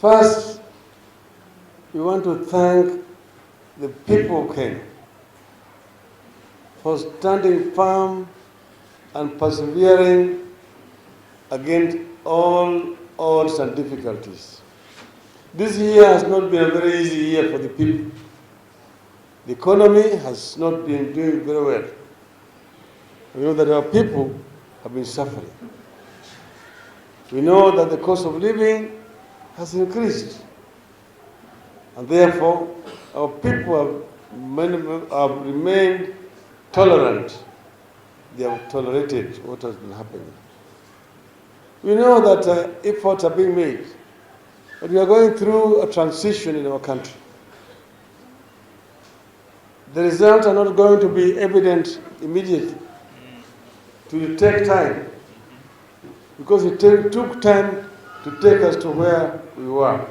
First, we want to thank the people of Kenya for standing firm and persevering against all odds and difficulties. This year has not been a very easy year for the people. The economy has not been doing very well. We know that our people have been suffering. We know that the cost of living has increased. And therefore, our people have remained tolerant. They have tolerated what has been happening. We know that efforts are being made, but we are going through a transition in our country. The results are not going to be evident immediately. It will take time, because it took time to take us to where we were.